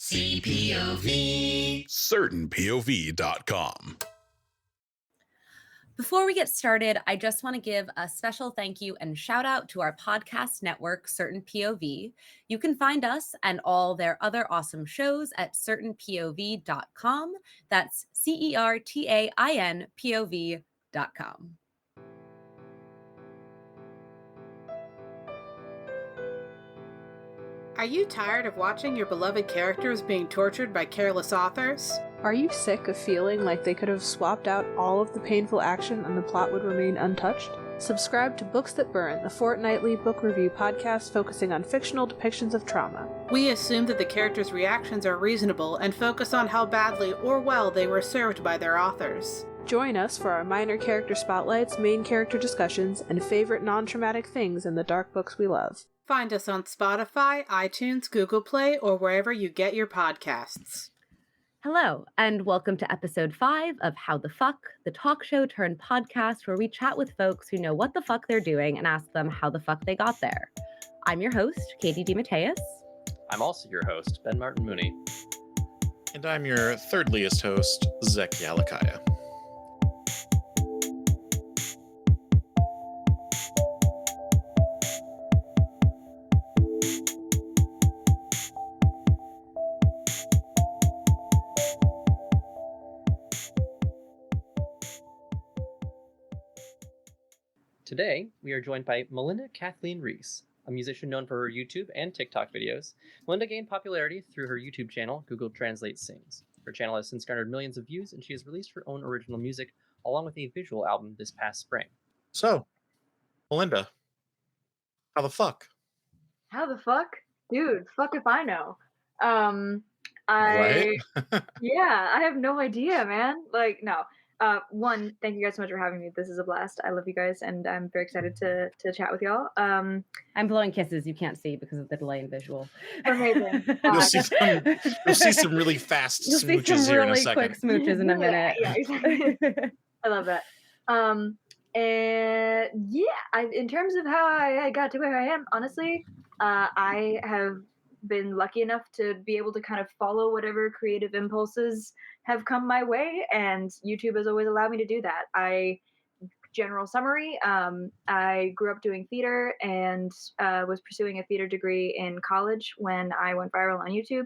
CPOV. CertainPOV.com. Before we get started, I just want to give a special thank you and shout out to our podcast network, Certain POV. You can find us and all their other awesome shows at certainpov.com. That's CERTAINPOV.com. Are you tired of watching your beloved characters being tortured by careless authors? Are you sick of feeling like they could have swapped out all of the painful action and the plot would remain untouched? Subscribe to Books That Burn, the fortnightly book review podcast focusing on fictional depictions of trauma. We assume that the characters' reactions are reasonable and focus on how badly or well they were served by their authors. Join us for our minor character spotlights, main character discussions, and favorite non-traumatic things in the dark books we love. Find us on Spotify, iTunes, Google Play, or wherever you get your podcasts. Hello, and welcome to episode 5 of How the Fuck, the talk show turned podcast where we chat with folks who know what the fuck they're doing and ask them how the fuck they got there. I'm your host, Katie DeMatteis. I'm also your host, Ben Martin Mooney. And I'm your thirdliest host, Zek Yalakaya. Today, we are joined by Malinda Kathleen Reese, a musician known for her YouTube and TikTok videos. Malinda gained popularity through her YouTube channel, Google Translate Sings. Her channel has since garnered millions of views, and she has released her own original music, along with a visual album this past spring. So, Malinda, how the fuck? How the fuck? Dude, fuck if I know. Right? Yeah, I have no idea, man. Like, no. One, thank you guys so much for having me. This is a blast. I love you guys, and I'm very excited to chat with y'all. I'm blowing kisses you can't see because of the delay in visual. Amazing. You'll see some really fast smooches here in a second. Quick smooches in a minute. Yeah, exactly. I love that. And yeah, in terms of how I got to where I am, honestly, I have been lucky enough to be able to kind of follow whatever creative impulses have come my way, and YouTube has always allowed me to do that. General summary, I grew up doing theater and was pursuing a theater degree in college when I went viral on YouTube,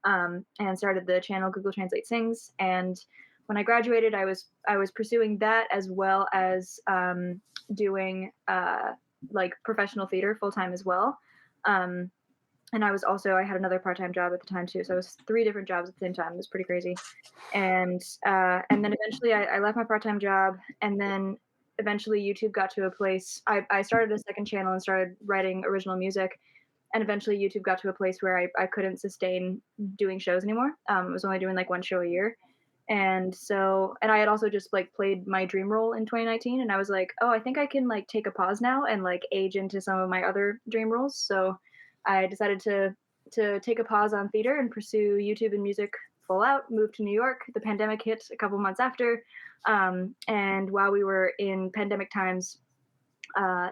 and started the channel Google Translate Sings. And when I graduated, I was pursuing that as well as doing like professional theater full time as well. And I had another part-time job at the time too. So it was 3 different jobs at the same time. It was pretty crazy. And then eventually I left my part-time job, and then eventually YouTube got to a place, I started a second channel and started writing original music. And eventually YouTube got to a place where I couldn't sustain doing shows anymore. I was only doing like 1 show a year. And I had also just like played my dream role in 2019. And I was like, oh, I think I can like take a pause now and like age into some of my other dream roles. So I decided to take a pause on theater and pursue YouTube and music full out, moved to New York. The pandemic hit a couple months after. And while we were in pandemic times,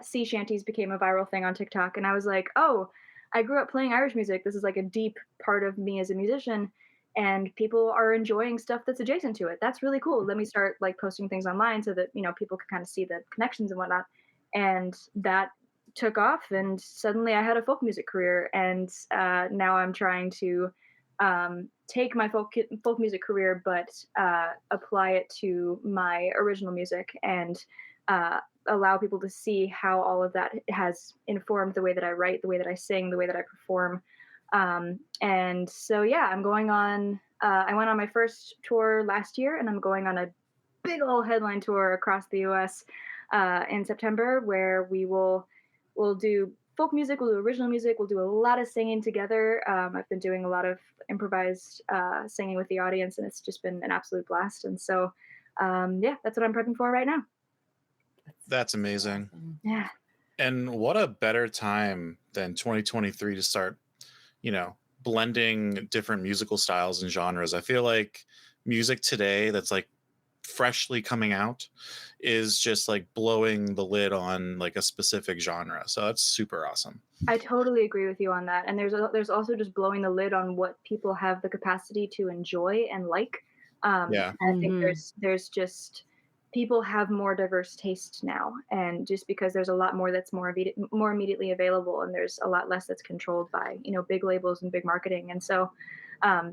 sea shanties became a viral thing on TikTok. And I was like, oh, I grew up playing Irish music. This is like a deep part of me as a musician. And people are enjoying stuff that's adjacent to it. That's really cool. Let me start like posting things online so that, people can kind of see the connections and whatnot. And that took off, and suddenly I had a folk music career, and now I'm trying to take my folk music career but apply it to my original music, and allow people to see how all of that has informed the way that I write, the way that I sing, the way that I perform. And so yeah, I'm going on I went on my first tour last year, and I'm going on a big old headline tour across the US in September, where we'll do folk music, we'll do original music, we'll do a lot of singing together. I've been doing a lot of improvised singing with the audience, and it's just been an absolute blast. And so, yeah, that's what I'm prepping for right now. That's amazing. Yeah. And what a better time than 2023 to start, blending different musical styles and genres. I feel like music today that's like freshly coming out is just like blowing the lid on like a specific genre. So that's super awesome. I totally agree with you on that. And there's also just blowing the lid on what people have the capacity to enjoy and like. Yeah. And I think Mhm. there's just people have more diverse taste now, and just because there's a lot more that's more immediately available, and there's a lot less that's controlled by big labels and big marketing. And so,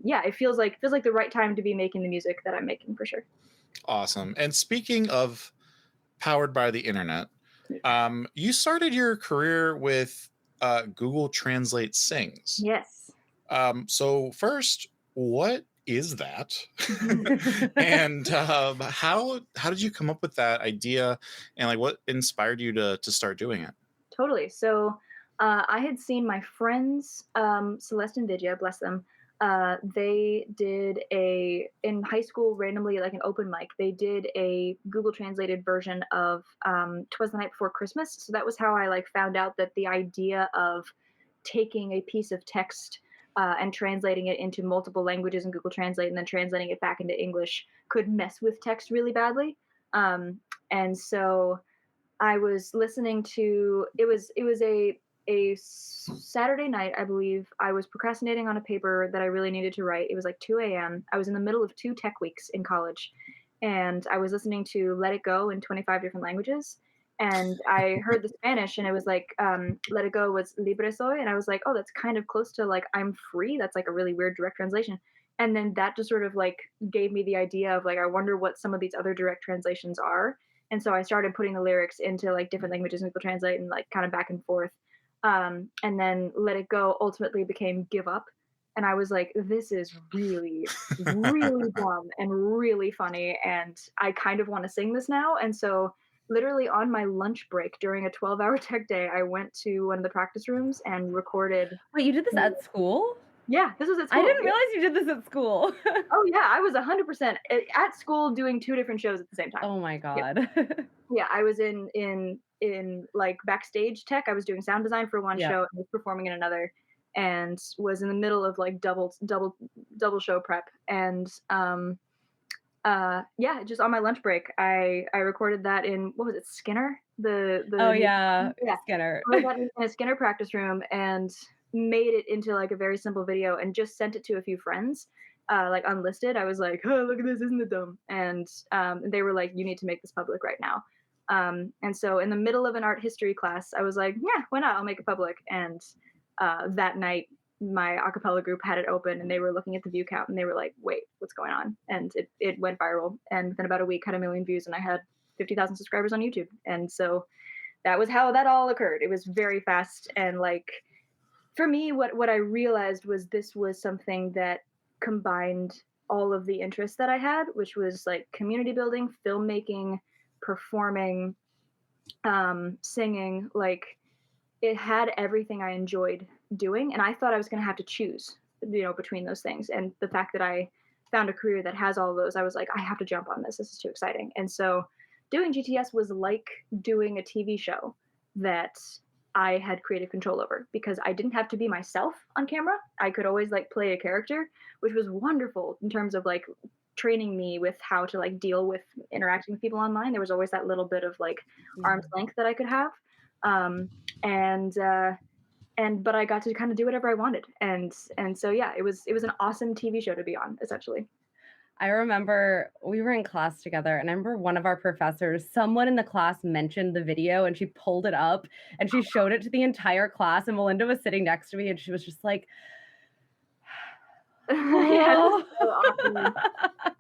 yeah, it feels like the right time to be making the music that I'm making for sure. Awesome. And speaking of powered by the internet, you started your career with Google Translate Sings. Yes. So first, what is that? And how did you come up with that idea, and like what inspired you to start doing it? Totally. So I had seen my friends, Celeste and Vidya, bless them. They did in high school randomly, like an open mic. They did a Google translated version of "Twas the Night Before Christmas." So that was how I like found out that the idea of taking a piece of text and translating it into multiple languages in Google Translate and then translating it back into English could mess with text really badly. And so I was listening to it was a Saturday night, I believe. I was procrastinating on a paper that I really needed to write. It was like 2 a.m. I was in the middle of 2 tech weeks in college, and I was listening to Let It Go in 25 different languages. And I heard the Spanish, and it was like Let It Go was Libre Soy, and I was like, oh, that's kind of close to like I'm free. That's like a really weird direct translation. And then that just sort of like gave me the idea of like I wonder what some of these other direct translations are. And so I started putting the lyrics into like different languages in Google Translate and like kind of back and forth. And then Let It Go ultimately became Give Up. And I was like, this is really, really dumb and really funny. And I kind of want to sing this now. And so, literally on my lunch break during a 12-hour tech day, I went to one of the practice rooms and recorded. Wait, you did this at school? Yeah, this was at I school. didn't realize you did this at school. Oh, yeah, I was 100% at school doing two different shows at the same time. Oh my Yeah. god. Yeah, I was in like backstage tech. I was doing sound design for one Yeah. show and was performing in another, and was in the middle of like double show prep. And yeah, just on my lunch break, I recorded that in, what was it, Skinner? The Oh yeah, yeah, Skinner. I recorded that in a Skinner practice room and made it into like a very simple video and just sent it to a few friends. Like unlisted, I was like, "Oh, look at this! Isn't it dumb?" And they were like, "You need to make this public right now." And so, in the middle of an art history class, I was like, "Yeah, why not? I'll make it public." And that night, my acapella group had it open, and they were looking at the view count, and they were like, "Wait, what's going on?" And it went viral, and within about a week, had 1 million views, and I had 50,000 subscribers on YouTube. And so, that was how that all occurred. It was very fast, and like for me, what I realized was this was something that combined all of the interests that I had, which was like community building, filmmaking, performing, singing. Like it had everything I enjoyed doing, and I thought I was going to have to choose, between those things. And the fact that I found a career that has all of those, I was like, I have to jump on this. This is too exciting. And so, doing GTS was like doing a TV show that I had creative control over because I didn't have to be myself on camera. I could always like play a character, which was wonderful in terms of like training me with how to like deal with interacting with people online. There was always that little bit of like arm's length that I could have. Um, and but I got to kind of do whatever I wanted. And so yeah, it was an awesome TV show to be on, essentially. I remember we were in class together, and I remember one of our professors, someone in the class mentioned the video, and she pulled it up and she showed it to the entire class. And Malinda was sitting next to me, and she was just like, Yeah, it was so awesome.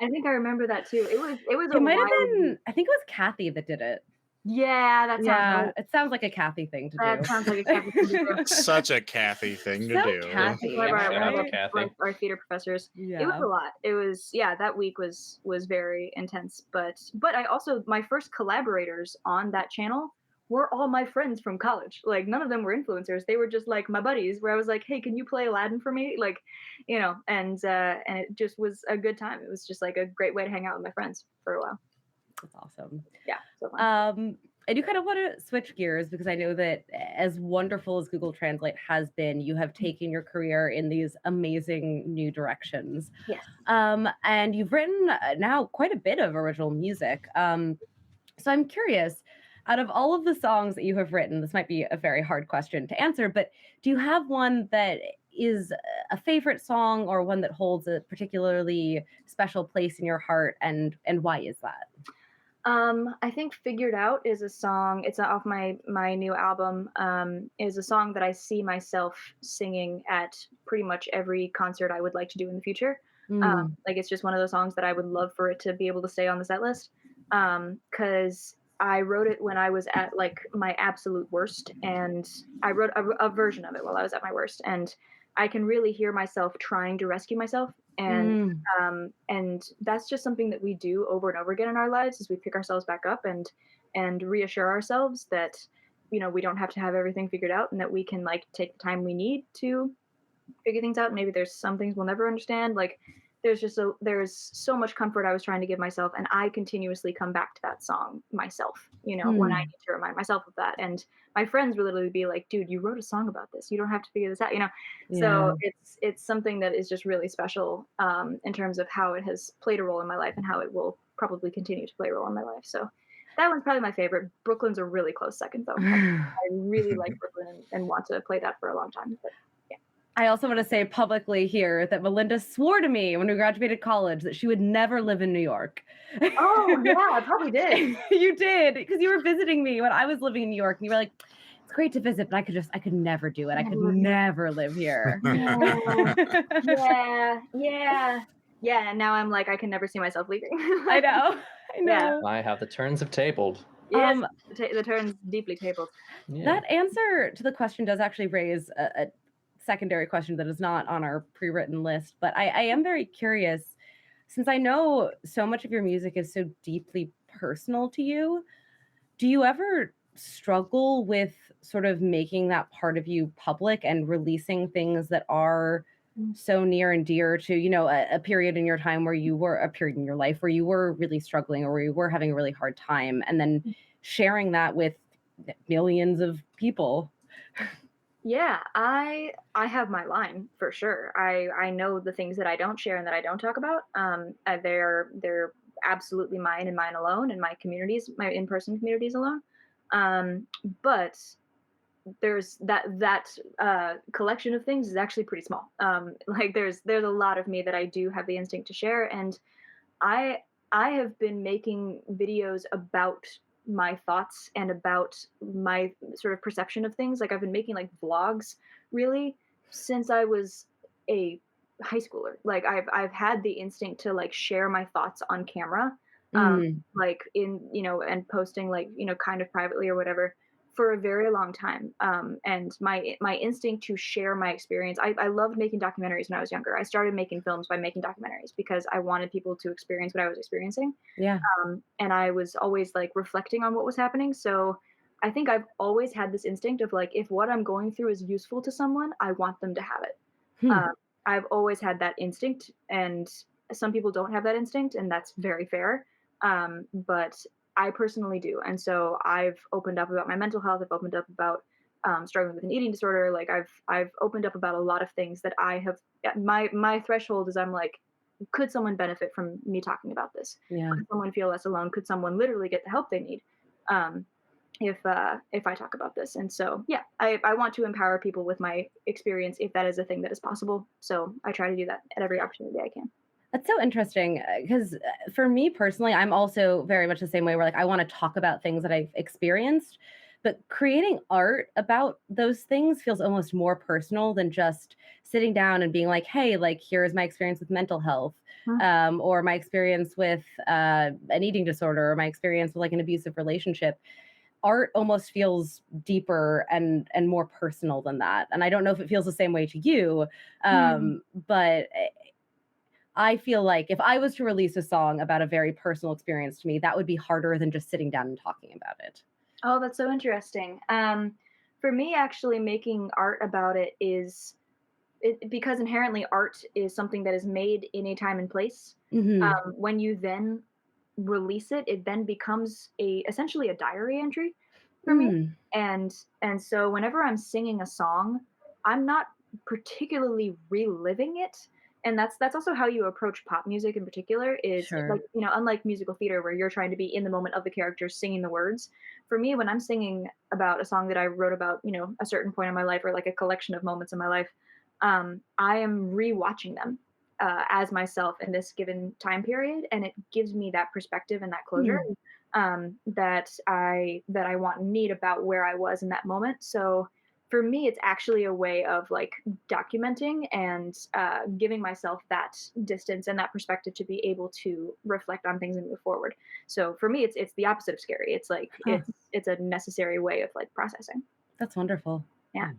I think I remember that too. It was it might have been, I think it was Kathy that did it. Yeah, that sounds Yeah, right. it sounds like a Kathy thing to That do. sounds like a Kathy thing to do. Such a Kathy thing to So do. Kathy, One of our, Shout one of out our, to Kathy. like, our theater professors. It was Yeah. a lot. It was, yeah, that week was very intense. But I also, my first collaborators on that channel were all my friends from college. Like none of them were influencers. They were just like my buddies where I was like, hey, can you play Aladdin for me? Like, and it just was a good time. It was just like a great way to hang out with my friends for a while. That's awesome. Yeah. So fun. I do kind of want to switch gears because I know that as wonderful as Google Translate has been, you have taken your career in these amazing new directions. Yes. And you've written now quite a bit of original music. So I'm curious, out of all of the songs that you have written, this might be a very hard question to answer, but do you have one that is a favorite song or one that holds a particularly special place in your heart, and why is that? I think "Figured Out" is a song. It's off my new album. Is a song that I see myself singing at pretty much every concert I would like to do in the future. Mm, Like it's just one of those songs that I would love for it to be able to stay on the set list. Because I wrote it when I was at like my absolute worst, and I wrote a version of it while I was at my worst, and I can really hear myself trying to rescue myself, mm, and that's just something that we do over and over again in our lives, is we pick ourselves back up and reassure ourselves that we don't have to have everything figured out, and that we can like take the time we need to figure things out. Maybe there's some things we'll never understand. Like there's so much comfort I was trying to give myself, and I continuously come back to that song myself. When I mm. need to remind myself of that, and my friends will literally be like, "Dude, you wrote a song about this. You don't have to figure this out." So Yeah. it's something that is just really special in terms of how it has played a role in my life and how it will probably continue to play a role in my life. So that one's probably my favorite. Brooklyn's a really close second, though. I really like Brooklyn and want to play that for a long time. But yeah. I also want to say publicly here that Malinda swore to me when we graduated college that she would never live in New York. Oh yeah, I probably did. You did, because you were visiting me when I was living in New York, and you were like, "It's great to visit, but I could never do it. I could Never live here. never live here." No. Yeah. And now I'm like, I can never see myself leaving. I know. I Yeah. know. I have the turns have tabled. Yes, Um, the turn's deeply tabled. Yeah. that answer to the question does actually raise a secondary question that is not on our pre-written list, but I am very curious, since I know so much of your music is so deeply personal to you. Do you ever struggle with sort of making that part of you public and releasing things that are Mm. so near and dear to, a period in your time where you were a period in your life where you were really struggling or where you were having a really hard time, and then sharing that with millions of people? Yeah, I have my line for sure. I know the things that I don't share and that I don't talk about. They're absolutely mine and mine alone, and my communities, my in-person communities alone. Um, but there's that collection of things is actually pretty small. Like there's a lot of me that I do have the instinct to share, and I I have been making videos about my thoughts and about my sort of perception of things. Like I've been making like vlogs really since I was a high schooler. Like I've had the instinct to like share my thoughts on camera, Mm, like in and posting like kind of privately or whatever for a very long time. And my instinct to share my experience. I loved making documentaries when I was younger. I started making films by making documentaries because I wanted people to experience what I was experiencing. yeah. And I was always like reflecting on what was happening. So I think I've always had this instinct of like, if what I'm going through is useful to someone, I want them to have it. Hmm. I've always had that instinct, and some people don't have that instinct, and that's very fair. But I personally do, and so I've opened up about my mental health. I've opened up about struggling with an eating disorder. Like I've opened up about a lot of things that I have. My threshold is I'm like, could someone benefit from me talking about this? Yeah. Could someone feel less alone? Could someone literally get the help they need? Um, if I talk about this. And so yeah, I want to empower people with my experience if that is a thing that is possible. So I try to do that at every opportunity I can. That's so interesting because for me personally, I'm also very much the same way where like I want to talk about things that I've experienced, but creating art about those things feels almost more personal than just sitting down and being like, hey, like here's my experience with mental health, Mhm. or my experience with an eating disorder, or my experience with like an abusive relationship. Art almost feels deeper and more personal than that. And I don't know if it feels the same way to you, Hmm. but I feel like if I was to release a song about a very personal experience to me, that would be harder than just sitting down and talking about it. Oh, that's so interesting. For me, actually, making art about it is because inherently art is something that is made in a time and place. Mhm. When you then release it, it then becomes a essentially a diary entry. for me. Mm, And so whenever I'm singing a song, I'm not particularly reliving it. And that's also how you approach pop music in particular is like, sure. unlike musical theater where you're trying to be in the moment of the characters singing the words. For me, when I'm singing about a song that I wrote about, a certain point in my life or like a collection of moments in my life, I am rewatching them as myself in this given time period, and it gives me that perspective and that closure Mm. that I want and need about where I was in that moment. So for me, it's actually a way of like documenting and giving myself that distance and that perspective to be able to reflect on things and move forward. So for me, it's the opposite of scary. It's like Huh, it's a necessary way of like processing. that's wonderful. Yeah.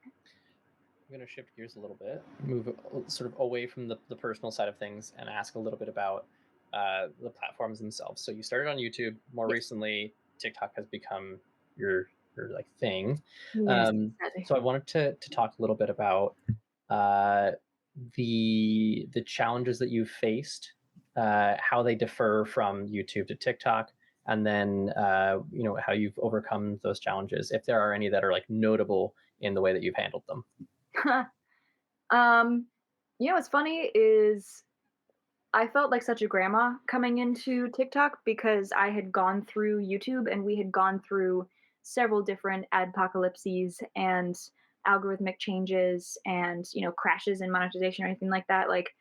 I'm going to shift gears a little bit, move sort of away from the personal side of things, and ask a little bit about the platforms themselves. So you started on YouTube. More Yes. recently, TikTok has become your like thing. Yes. Exactly. So I wanted to talk a little bit about uh, the challenges that you've faced, how they differ from YouTube to TikTok, and then how you've overcome those challenges, if there are any that are like notable in the way that you've handled them. um, what's funny is I felt like such a grandma coming into TikTok because I had gone through YouTube and we had gone through several different adpocalypses and algorithmic changes and crashes in monetization or anything like that. Like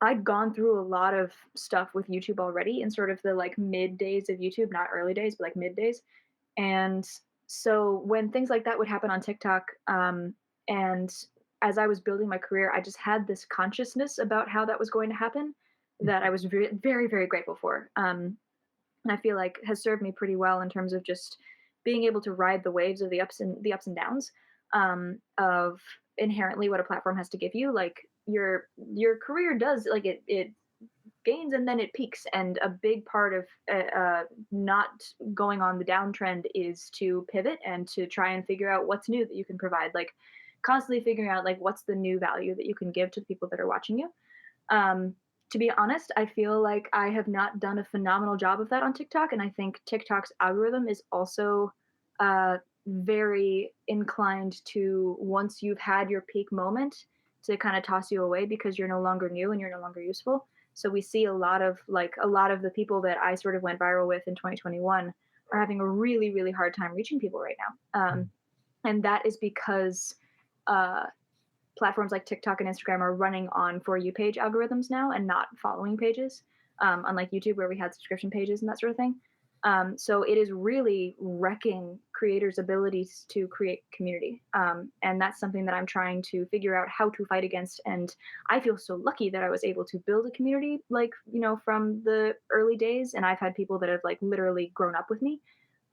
I'd gone through a lot of stuff with YouTube already in sort of the like mid days of YouTube, not early days, but like mid days. And so when things like that would happen on TikTok, and as I was building my career, I just had this consciousness about how that was going to happen that I was very, very, very grateful for. And I feel like has served me pretty well in terms of just being able to ride the waves of the ups and downs of inherently what a platform has to give you. Like your career does like it gains and then it peaks, and a big part of not going on the downtrend is to pivot and to try and figure out what's new that you can provide, like constantly figuring out like what's the new value that you can give to the people that are watching you. um, to be honest, I feel like I have not done a phenomenal job of that on TikTok, and I think TikTok's algorithm is also very inclined to, once you've had your peak moment, to kind of toss you away because you're no longer new and you're no longer useful. So we see a lot of the people that I sort of went viral with in 2021 are having a really, really hard time reaching people right now. And that is because uh, platforms like TikTok and Instagram are running on For You page algorithms now and not following pages, unlike YouTube where we had subscription pages and that sort of thing. So it is really wrecking creators' abilities to create community. And that's something that I'm trying to figure out how to fight against. And I feel so lucky that I was able to build a community, like, from the early days. And I've had people that have like literally grown up with me.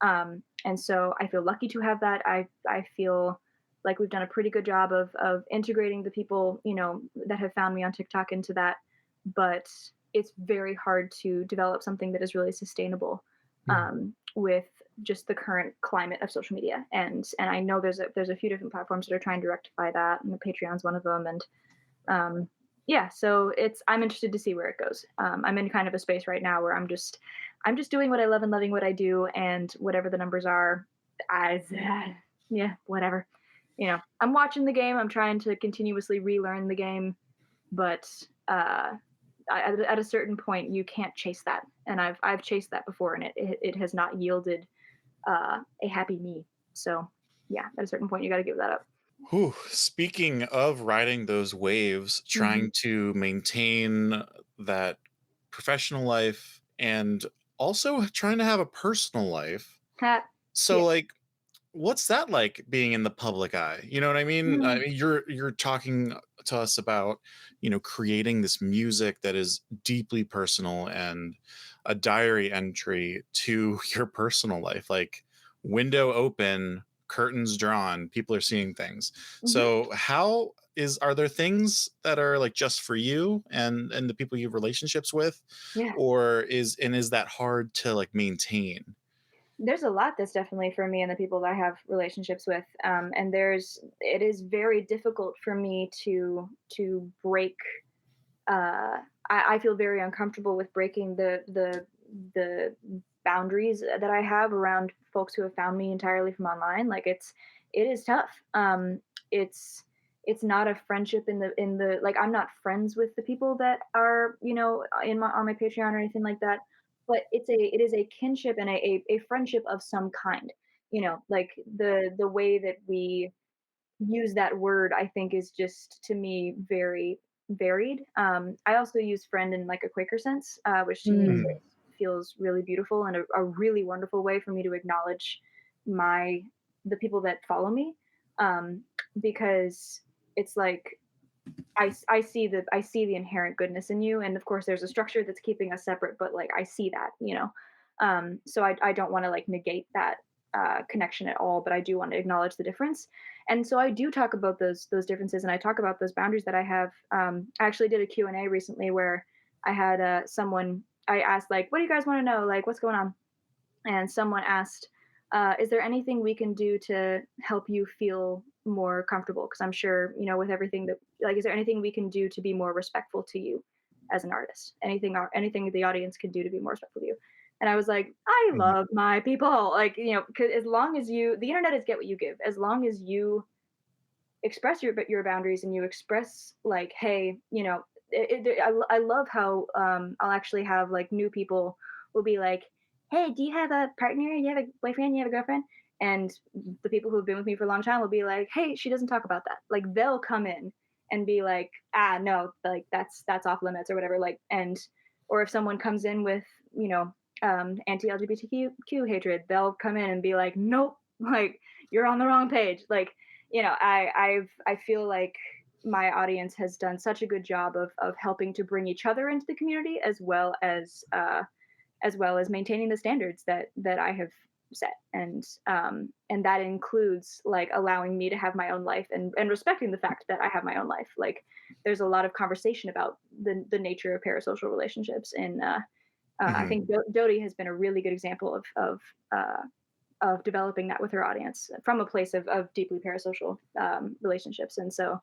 And so I feel lucky to have that. I feel like we've done a pretty good job of integrating the people that have found me on TikTok into that, but it's very hard to develop something that is really sustainable with just the current climate of social media. And I know there's a few different platforms that are trying to rectify that, and the Patreon's one of them. And yeah, so I'm interested to see where it goes. I'm in kind of a space right now where I'm just doing what I love and loving what I do, and whatever the numbers are, I yeah, whatever. I'm watching the game. I'm trying to continuously relearn the game, but at a certain point, you can't chase that. And I've chased that before, and it has not yielded a happy me. So yeah, at a certain point, you got to give that up. Whew. Speaking of riding those waves, Mm-hmm. trying to maintain that professional life and also trying to have a personal life. So, Yes. like, what's that like being in the public eye? You know what I mean? I Mm. mean, you're talking to us about, creating this music that is deeply personal and a diary entry to your personal life. Like window open, curtains drawn, people are seeing things. Mhm. So are there things that are like just for you and the people you have relationships with, Yeah. or is that hard to like maintain? There's a lot that's definitely for me and the people that I have relationships with. And it is very difficult for me to break. I feel very uncomfortable with breaking the the boundaries that I have around folks who have found me entirely from online. Like it is tough. It's not a friendship in the like I'm not friends with the people that are, you know, in my on my Patreon or anything like that. But it is a kinship and a friendship of some kind. You know, like the way that we use that word, I think, is just to me very varied. I also use friend in like a Quaker sense, which to me Mm. feels really beautiful and a really wonderful way for me to acknowledge my the people that follow me, um, because it's like I see the inherent goodness in you, and of course there's a structure that's keeping us separate, but like I see that, you know. So I don't want to like negate that connection at all, but I do want to acknowledge the difference. And so I do talk about those differences, and I talk about those boundaries that I have. I actually did a Q&A recently where I had someone I asked like, "What do you guys want to know? Like, what's going on?" And someone asked, "Is there anything we can do to help you feel more comfortable? Because I'm sure, you know, with everything that, like, is there anything we can do to be more respectful to you as an artist? Anything the audience can do to be more respectful to you?" And I was like, I Mhm. love my people. Like, you know, because as long as the internet is get what you give. As long as you express your boundaries and you express like, hey, you know, I love how I'll actually have like new people will be like, hey, do you have a partner, you have a boyfriend, you have a girlfriend? And the people who have been with me for a long time will be like, hey, she doesn't talk about that. Like they'll come in and be like, ah, no, like that's off limits or whatever. Like, and or if someone comes in with, you know, anti-LGBTQ hatred, they'll come in and be like, nope, like you're on the wrong page. Like, you know, I feel like my audience has done such a good job of helping to bring each other into the community as well as maintaining the standards that I have set, and that includes like allowing me to have my own life and respecting the fact that I have my own life. Like there's a lot of conversation about the nature of parasocial relationships, and I Mhm. think Dodie has been a really good example of developing that with her audience from a place of deeply parasocial relationships. And so,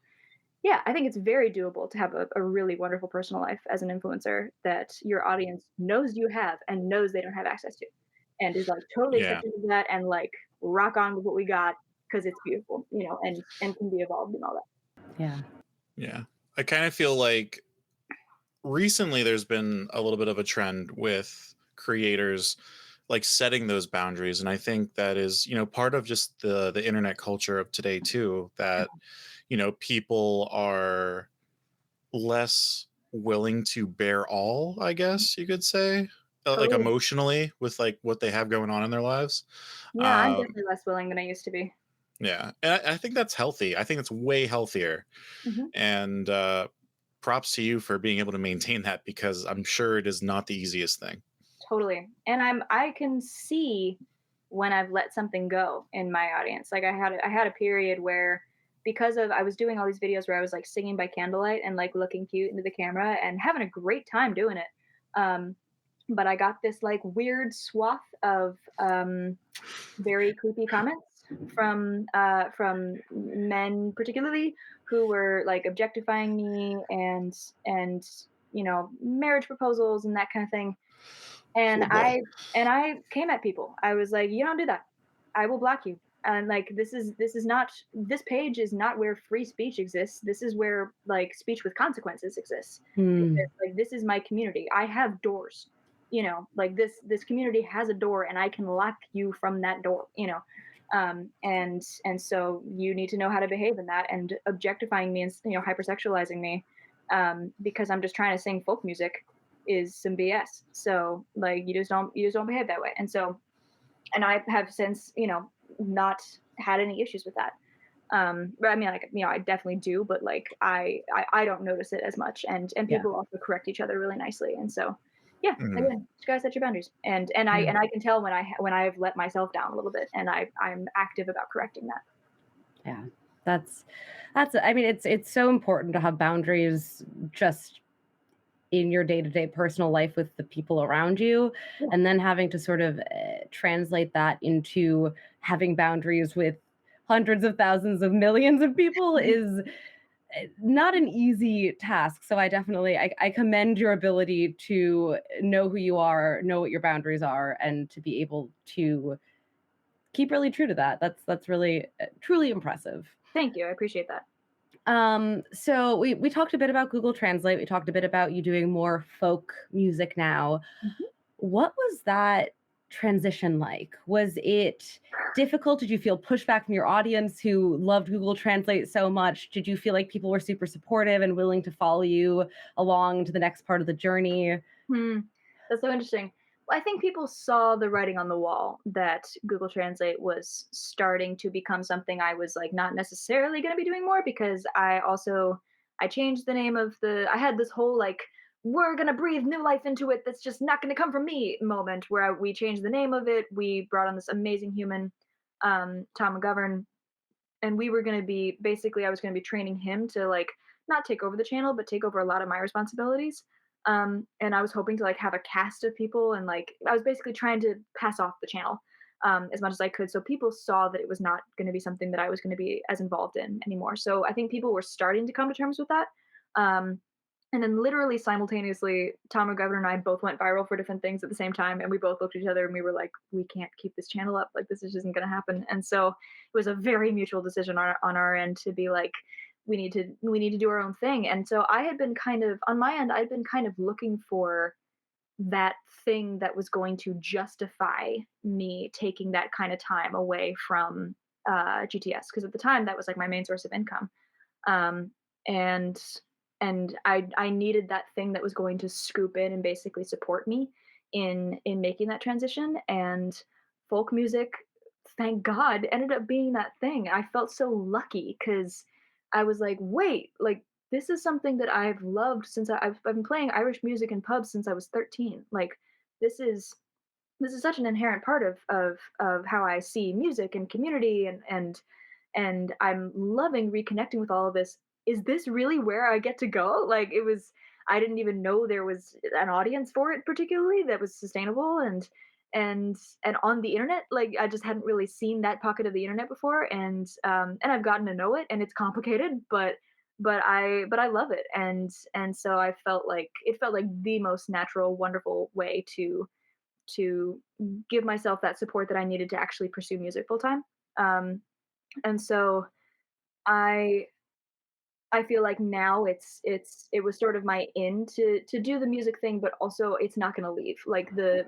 yeah, I think it's very doable to have a really wonderful personal life as an influencer that your audience knows you have and knows they don't have access to, and is like totally Yeah. accepting of that and like rock on with what we got because it's beautiful, you know, and can be evolved and all that. Yeah. Yeah. I kind of feel like recently there's been a little bit of a trend with creators like setting those boundaries, and I think that is, you know, part of just the internet culture of today too, that, you know, people are less willing to bear all, I guess you could say, like Totally. emotionally with like what they have going on in their lives. Yeah, I'm um definitely less willing than I used to be. yeah, and I think that's healthy. I think it's way healthier. Hmm. And props to you for being able to maintain that, because I'm sure it is not the easiest thing. Totally. And I can see when I've let something go in my audience. Like I had a period where because of I was doing all these videos where I was like singing by candlelight and like looking cute into the camera and having a great time doing it. Um but I got this like weird swath of very creepy comments from men particularly who were like objectifying me and you know marriage proposals and that kind of thing, and Oh boy. I came at people. I was like, "You don't do that. I will block you." And like, this is not this page is not where free speech exists. This is where like speech with consequences exists. Mm. Because like this is my community. I have doors. You know, like this community has a door, and I can lock you from that door. You know, and so you need to know how to behave in that. And objectifying me and you know hypersexualizing me, because I'm just trying to sing folk music is some BS. So like you just don't behave that way. And so and I have since, you know, not had any issues with that. But I mean like, you know, I definitely do, but like I don't notice it as much, and Yeah. people also correct each other really nicely. And so yeah, Mhm. again, you gotta set your boundaries. Yeah. And I can tell when I've let myself down a little bit, and I'm active about correcting that. Yeah. That's I mean it's so important to have boundaries just in your day-to-day personal life with the people around you, Yeah. and then having to sort of translate that into having boundaries with hundreds of thousands of millions of people Mhm. is not an easy task. So I definitely I commend your ability to know who you are, know what your boundaries are, and to be able to keep really true to that. That's really truly impressive. Thank you. I appreciate that. So we talked a bit about Google Translate. We talked a bit about you doing more folk music now. Mhm. What was that transition like? Was it difficult? Did you feel pushback from your audience who loved Google Translate so much? Did you feel like people were super supportive and willing to follow you along to the next part of the journey? Hmm. That's so interesting. Well, I think people saw the writing on the wall that Google Translate was starting to become something I was like not necessarily going to be doing more, because I changed the name of I had this whole like we're going to breathe new life into it that's just not going to come from me moment where we changed the name of it. We brought on this amazing human, Tom McGovern, and we were going to be basically I was going to be training him to like not take over the channel but take over a lot of my responsibilities. And I was hoping to like have a cast of people, and like I was basically trying to pass off the channel as much as I could, so people saw that it was not going to be something that I was going to be as involved in anymore. So I think people were starting to come to terms with that. um, and then literally simultaneously, Tom McGovern and I both went viral for different things at the same time, and we both looked at each other and we were like, "We can't keep this channel up. Like, this just isn't going to happen." And so it was a very mutual decision on our end to be like, we need to do our own thing. And so I had been kind of on my end, I'd been kind of looking for that thing that was going to justify me taking that kind of time away from GTS, because at the time that was like my main source of income. um, and I needed that thing that was going to scoop in and basically support me in making that transition. And folk music, thank God, ended up being that thing. I felt so lucky because I was like, wait, like this is something that I've loved since I've been playing Irish music in pubs since I was 13. Like this is this is such an inherent part of how I see music and community, and I'm loving reconnecting with all of this. Is this really where I get to go? Like it was I didn't even know there was an audience for it particularly that was sustainable, and on the internet, like I just hadn't really seen that pocket of the internet before. And I've gotten to know it, and it's complicated, but I love it. And so I felt like it felt like the most natural, wonderful way to give myself that support that I needed to actually pursue music full time. And so I I feel like now it was sort of my in to do the music thing, but also it's not going to leave. Like the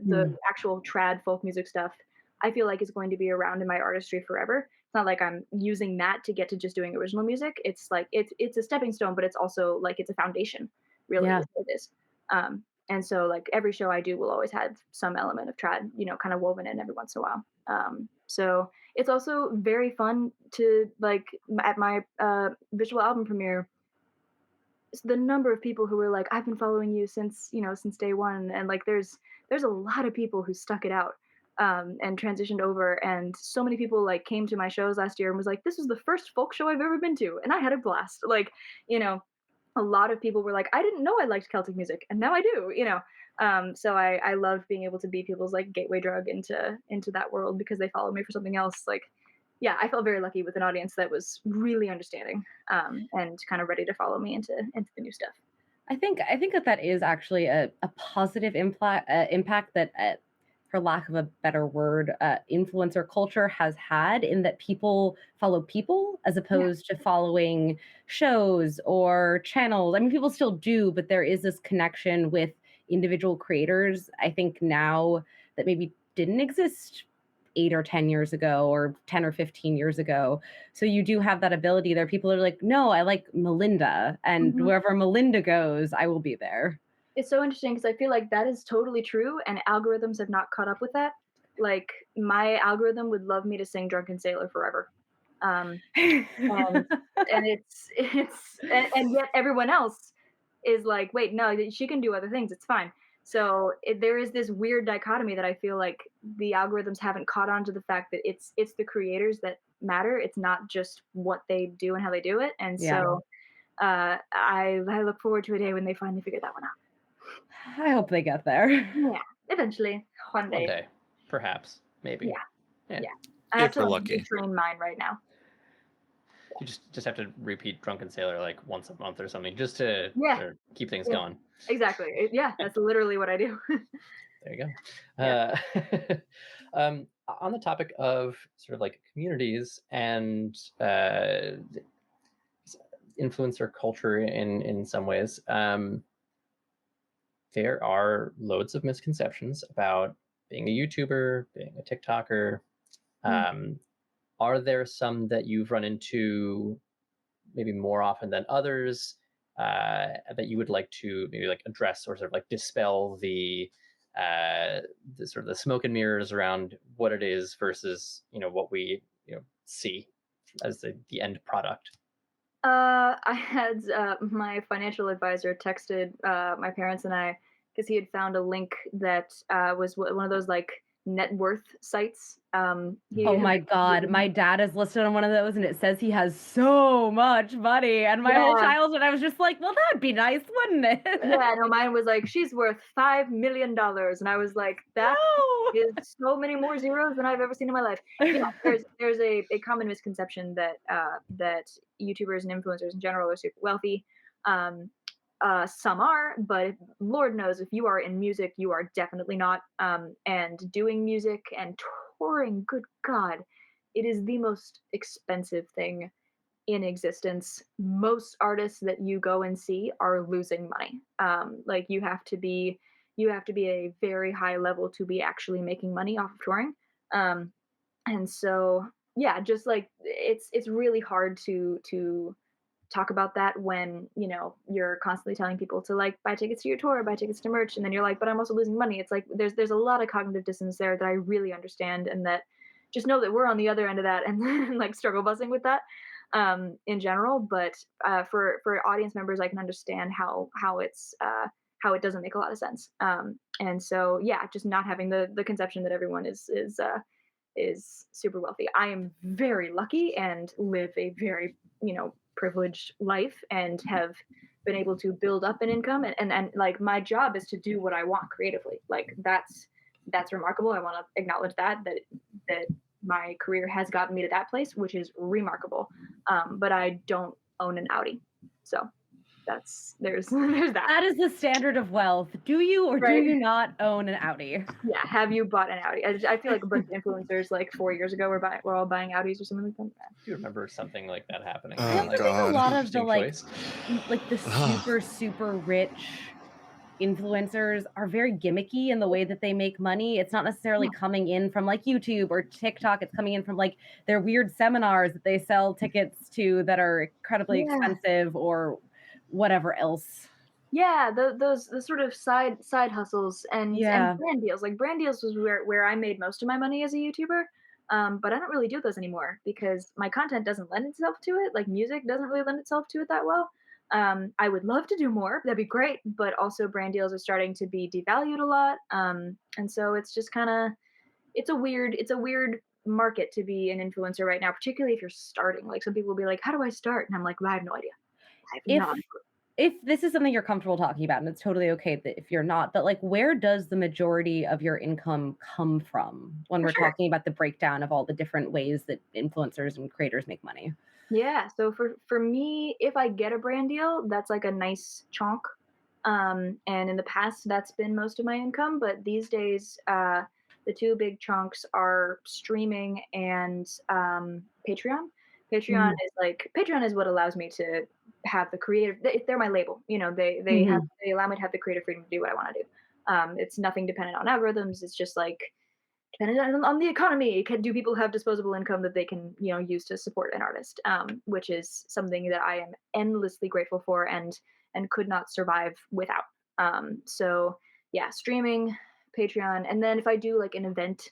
actual trad folk music stuff, I feel like is going to be around in my artistry forever. It's not like I'm using that to get to just doing original music. It's like it's a stepping stone, but it's also like it's a foundation. Really, Yeah. is what it is. And so like every show I do will always have some element of trad, kind of woven in every once in a while. So it's also very fun to like at my visual album premiere, the number of people who were like, I've been following you since day one. And like there's a lot of people who stuck it out, and transitioned over. And so many people like came to my shows last year and was like, this was the first folk show I've ever been to, and I had a blast. Like, you know a lot of people were like, I didn't know I liked Celtic music, and now I do. So I love being able to be people's like gateway drug into that world because they follow me for something else. Like, yeah, I felt very lucky with an audience that was really understanding, and kind of ready to follow me into the new stuff. I think that is actually a positive impact that, for lack of a better word, influencer culture has had, in that people follow people as Yeah. opposed to following shows or channels. I mean, people still do, but there is this connection with individual creators, I think, now that maybe didn't exist 8 or 10 years ago, or 10 or 15 years ago. So you do have that ability. There are people that are like, no, I like Malinda, and Mhm. wherever Malinda goes, I will be there. It's so interesting because I feel like that is totally true, and algorithms have not caught up with that. Like my algorithm would love me to sing "Drunken Sailor" forever. Um, and and and yet everyone else is like, wait, no, she can do other things, it's fine. So there is this weird dichotomy that I feel like the algorithms haven't caught on to, the fact that it's the creators that matter. It's not just what they do and how they do it. And Yeah. so I look forward to a day when they finally figure that one out. I hope they get there. Yeah, eventually, one One day. day, perhaps, maybe. Yeah. Yeah. Yeah. I have If to we're like lucky. retrain mine right now. You just have to repeat Drunken Sailor like once a month or something, just to Yeah. sort of keep things Yeah. going. Exactly. Yeah, that's literally what I do. There you go. Yeah. On the topic of sort of like communities and influencer culture in some ways, there are loads of misconceptions about being a YouTuber, being a TikToker. Are there some that you've run into maybe more often than others that you would like to maybe like address or sort of like dispel the sort of the smoke and mirrors around what it is versus what we see as the end product? I had my financial advisor texted my parents and I because he had found a link that was one of those like net worth sites. He Oh had my God. My dad is listed on one of those and it says he has so much money. And my whole yeah. childhood, I was just like, well, that'd be nice, wouldn't it? Yeah, no, mine was like, she's worth $5 million. And I was like, that No. is so many more zeros than I've ever seen in my life. Yeah, there's a common misconception that that YouTubers and influencers in general are super wealthy. Some are, but Lord knows if you are in music, you are definitely not. And doing music and touring, good God, it is the most expensive thing in existence. Most artists that you go and see are losing money. Like you have to be a very high level to be actually making money off of touring. Um, and so yeah, just like it's really hard to talk about that when you're constantly telling people to like buy tickets to your tour, buy tickets to merch, and then you're like, but I'm also losing money. It's like there's a lot of cognitive dissonance there that I really understand, and that just know that we're on the other end of that and like struggle bussing with that in general. But for audience members, I can understand how it's how it doesn't make a lot of sense. And so yeah, just not having the conception that everyone is super wealthy. I am very lucky and live a very privileged life and have been able to build up an income, and like my job is to do what I want creatively. Like that's remarkable. I want to acknowledge that my career has gotten me to that place, which is remarkable. But I don't own an Audi, so there's that. That is the standard of wealth. Do you or do Right. you not own an Audi? Yeah, have you bought an Audi? I feel like a bunch of influencers like 4 years ago were all buying Audis or something like that. Do you remember something like that happening? I also Oh think a God. lot of the Interesting like the super rich influencers are very gimmicky in the way that they make money. It's not necessarily coming in from like YouTube or TikTok. It's coming in from like their weird seminars that they sell tickets to that are incredibly Yeah. expensive or whatever else. Yeah, the sort of side hustles and Yeah. brand deals. Like brand deals was where I made most of my money as a YouTuber. But I don't really do those anymore because my content doesn't lend itself to it. Like music doesn't really lend itself to it that well. I would love to do more. That'd be great. But also brand deals are starting to be devalued a lot. And so it's just kind of it's a weird market to be an influencer right now, particularly if you're starting. Like some people will be like, "How do I start?" And I'm like, well, "I have no idea. I have If no idea." if this is something you're comfortable talking about, and it's totally okay that if you're not, but like where does the majority of your income come from when we're Sure. talking about the breakdown of all the different ways that influencers and creators make money? Yeah, so for me, if I get a brand deal, that's like a nice chunk. And in the past, that's been most of my income. But these days, the two big chunks are streaming and Patreon. Patreon is what allows me to have the creative. They're my label. They allow me to have the creative freedom to do what I want to do. It's nothing dependent on algorithms. It's just like depending on the economy, do people have disposable income that they can use to support an artist, which is something that I am endlessly grateful for and could not survive without. So yeah, streaming, Patreon, and then if I do like an event,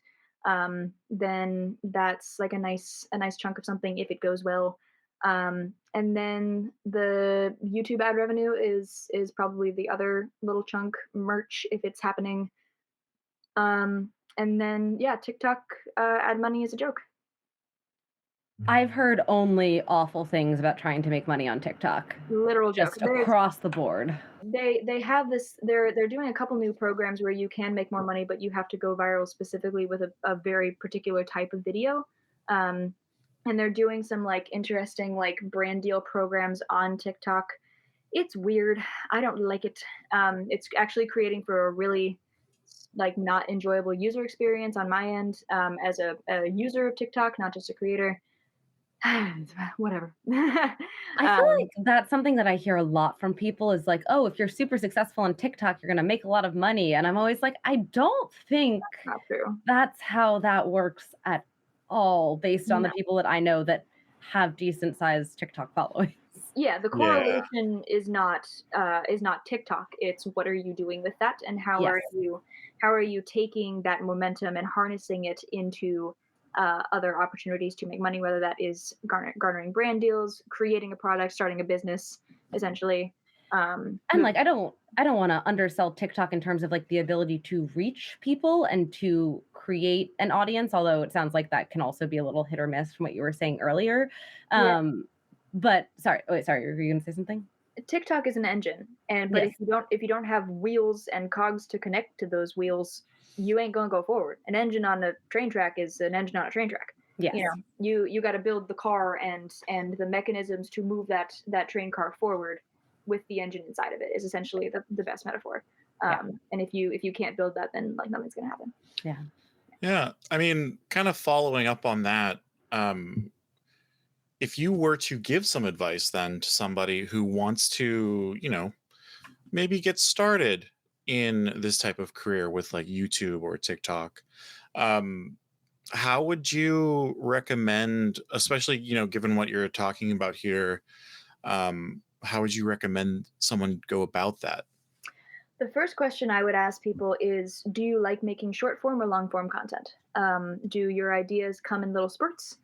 then that's like a nice chunk of something if it goes well. And then the YouTube ad revenue is probably the other little chunk. Merch if it's happening. And then yeah, TikTok ad money is a joke. I've heard only awful things about trying to make money on TikTok. Literal joke. Just across the board. They have this. They're doing a couple new programs where you can make more money, but you have to go viral specifically with a very particular type of video. and they're doing some like interesting like brand deal programs on TikTok. It's weird. I don't like it. It's actually creating for a really like not enjoyable user experience on my end, as a user of TikTok, not just a creator. Whatever. I feel like that's something that I hear a lot from people is like, "Oh, if you're super successful on TikTok, you're gonna make a lot of money." And I'm always like, "I don't think Not true. that's how that works at all based on the No. people that I know that have decent sized TikTok followings." Yeah, the Yeah. correlation is not TikTok. It's what are you doing with that, and Yes. how are you taking that momentum and harnessing it into other opportunities to make money, whether that is garnering brand deals, creating a product, starting a business, essentially. And like I don't want to undersell TikTok in terms of like the ability to reach people and to create an audience, although it sounds like that can also be a little hit or miss from what you were saying earlier. Yeah, But sorry, wait, sorry, were you gonna say something? TikTok is an engine, and but Yes. if you don't have wheels and cogs to connect to those wheels, you ain't gonna go forward. An engine on a train track is an engine on a train track. Yes. You know, you got to build the car and the mechanisms to move that train car forward with the engine inside of it is essentially the best metaphor. Yeah. And if you can't build that, then like nothing's gonna happen. Yeah. Yeah. I mean, kind of following up on that, if you were to give some advice then to somebody who wants to, maybe get started in this type of career with like YouTube or TikTok, um, how would you recommend, especially, given what you're talking about here, how would you recommend someone go about that? The first question I would ask people is, do you like making short form or long form content? Do your ideas come in little spurts?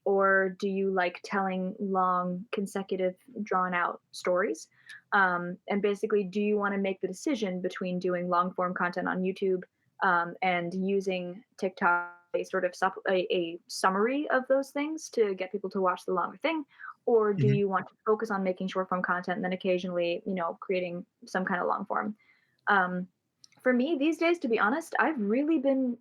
Or do you like telling long, consecutive, drawn out stories? And basically, do you want to make the decision between doing long form content on YouTube, and using TikTok, a sort of a summary of those things to get people to watch the longer thing? Or do Mhm. you want to focus on making short form content and then occasionally, creating some kind of long form? Um, for me these days, to be honest, I've really been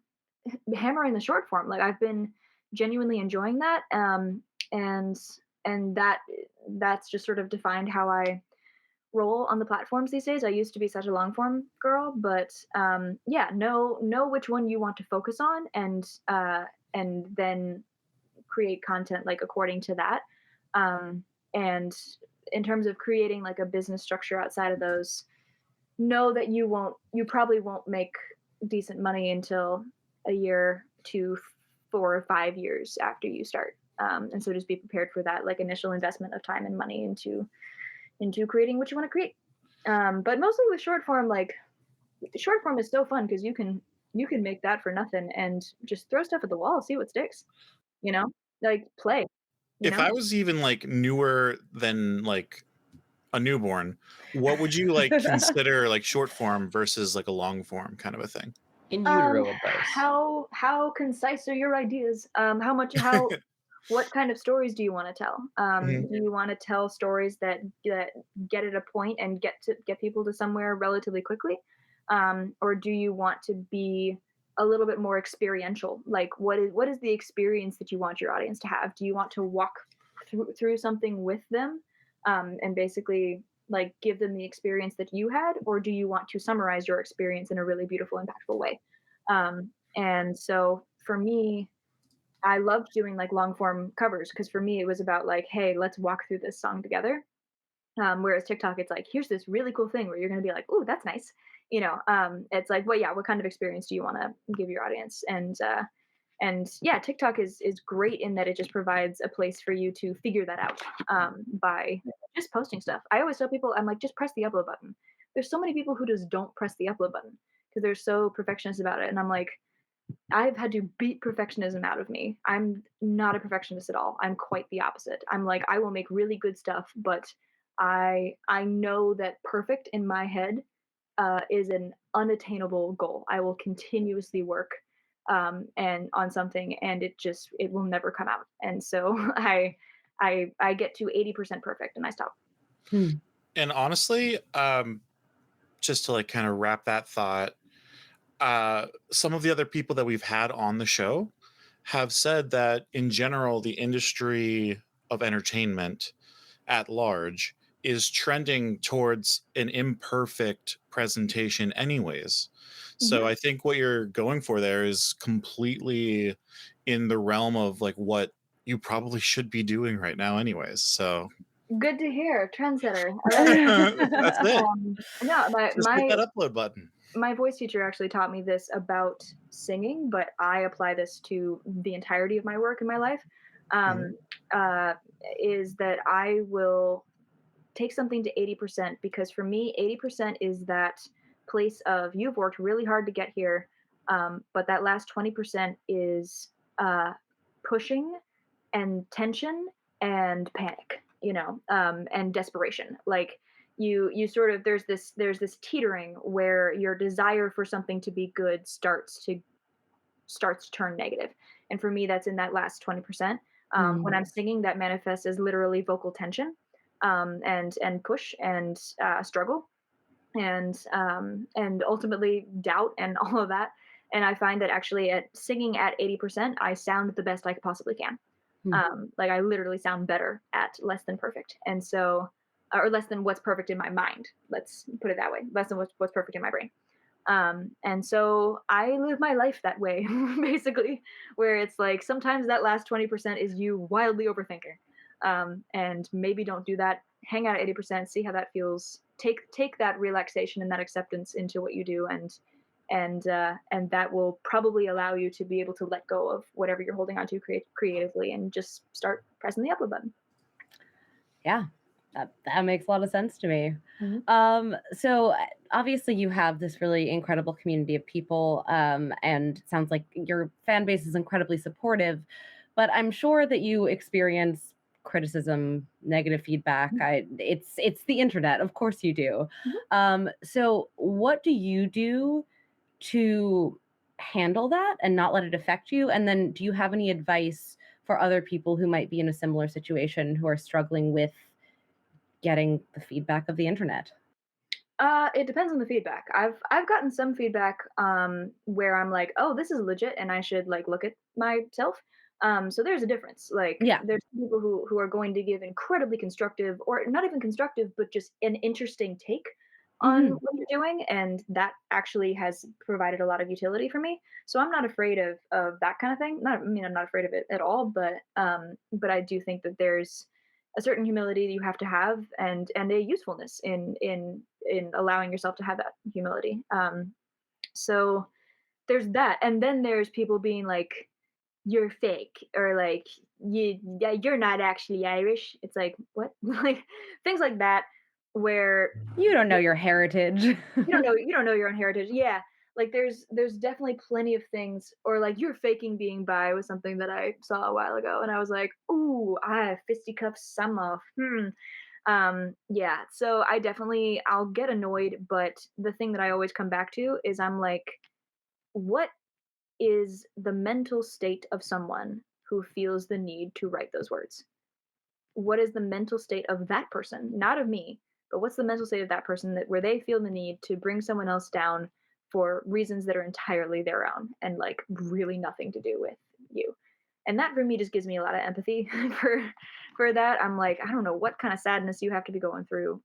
hammering the short form. Like I've been genuinely enjoying that, and that's just sort of defined how I roll on the platforms these days. I used to be such a long form girl, but yeah, know which one you want to focus on, and then create content like according to that. And in terms of creating like a business structure outside of those, know that you probably won't make decent money until a year to 4 or 5 years after you start. And so just be prepared for that like initial investment of time and money into creating what you want to create. But mostly with short form, like short form is so fun because you can make that for nothing and just throw stuff at the wall, see what sticks. You know, like play. You If know, I was even like newer than like a newborn, what would you like consider like short form versus like a long form kind of a thing? In utero advice. how concise are your ideas? How what kind of stories do you want to tell? Mhm. Do you want to tell stories that get at a point and get people to somewhere relatively quickly, or do you want to be a little bit more experiential? Like, what is the experience that you want your audience to have? Do you want to walk through something with them, and basically like give them the experience that you had, or do you want to summarize your experience in a really beautiful, impactful way? And so for me, I loved doing like long form covers because for me it was about like, hey, let's walk through this song together. Whereas TikTok, it's like, here's this really cool thing where you're gonna be like, ooh, that's nice. It's like, well, yeah, what kind of experience do you want to give your audience? And yeah, TikTok is great in that it just provides a place for you to figure that out, by just posting stuff. I always tell people, I'm like, just press the upload button. There's so many people who just don't press the upload button because they're so perfectionist about it, and I'm like, I've had to beat perfectionism out of me. I'm not a perfectionist at all. I'm quite the opposite. I'm like, I will make really good stuff, but I know that perfect in my head is an unattainable goal. I will continuously work, and on something, and it will never come out. And so I get to 80% perfect and I stop. Hmm. And honestly, just to like kind of wrap that thought, some of the other people that we've had on the show have said that in general, the industry of entertainment at large is trending towards an imperfect presentation anyways. So I think what you're going for there is completely in the realm of like what you probably should be doing right now anyways. So Good to hear, trendsetter. I love it. that's it. No, Just hit that upload button. my voice teacher actually taught me this about singing, but I apply this to the entirety of my work in my life. Um, is that I will take something to 80% because for me, 80% is that place of you've worked really hard to get here, but that last 20% is pushing and tension and panic, and desperation. Like you sort of there's this teetering where your desire for something to be good starts to turn negative. And for me, that's in that last 20%. When I'm singing, that manifests as literally vocal tension, and push and struggle, and ultimately doubt and all of that. And I find that actually at singing at 80%, I sound the best I possibly can. Like I literally sound better at less than perfect, and so or less than what's perfect in my mind. Let's put it that way. Less than what's perfect in my brain. And so I live my life that way, basically, where it's like sometimes that last 20% is you wildly overthinking. And maybe don't do that. Hang out at 80%, see how that feels. Take that relaxation and that acceptance into what you do, and that will probably allow you to be able to let go of whatever you're holding on to creatively and just start pressing the upload button. Yeah, that makes a lot of sense to me. So obviously you have this really incredible community of people, and it sounds like your fan base is incredibly supportive, but I'm sure that you experience criticism, negative feedback. It's the internet, of course you do. So what do you do to handle that and not let it affect you? And then do you have any advice for other people who might be in a similar situation who are struggling with getting the feedback of the internet? It depends on the feedback. I've gotten some feedback where I'm like, oh, this is legit, and I should like look at myself. So there's a difference. Like, Yeah. there's people who are going to give incredibly constructive, or not even constructive, but just an interesting take on what you're doing, and that actually has provided a lot of utility for me. So I'm not afraid of that kind of thing. Not, I mean, I'm not afraid of it at all, but I do think that there's a certain humility that you have to have, and a usefulness in allowing yourself to have that humility. So there's that, and then there's people being like, "You're fake," or like, you're not actually Irish." It's like, what? Like things like that, where You don't know your heritage. you don't know your own heritage. Yeah. Like there's definitely plenty of things, or like you're faking being bi was something that I saw a while ago, and I was like, ooh, I have fisticuffs some off. Yeah, so I'll get annoyed, but the thing that I always come back to is I'm like, what is the mental state of someone who feels the need to write those words? What is the mental state of that person, not of me, but what's the mental state of that person, that where they feel the need to bring someone else down for reasons that are entirely their own and like really nothing to do with you. And that for me just gives me a lot of empathy for that. I'm like, I don't know what kind of sadness you have to be going through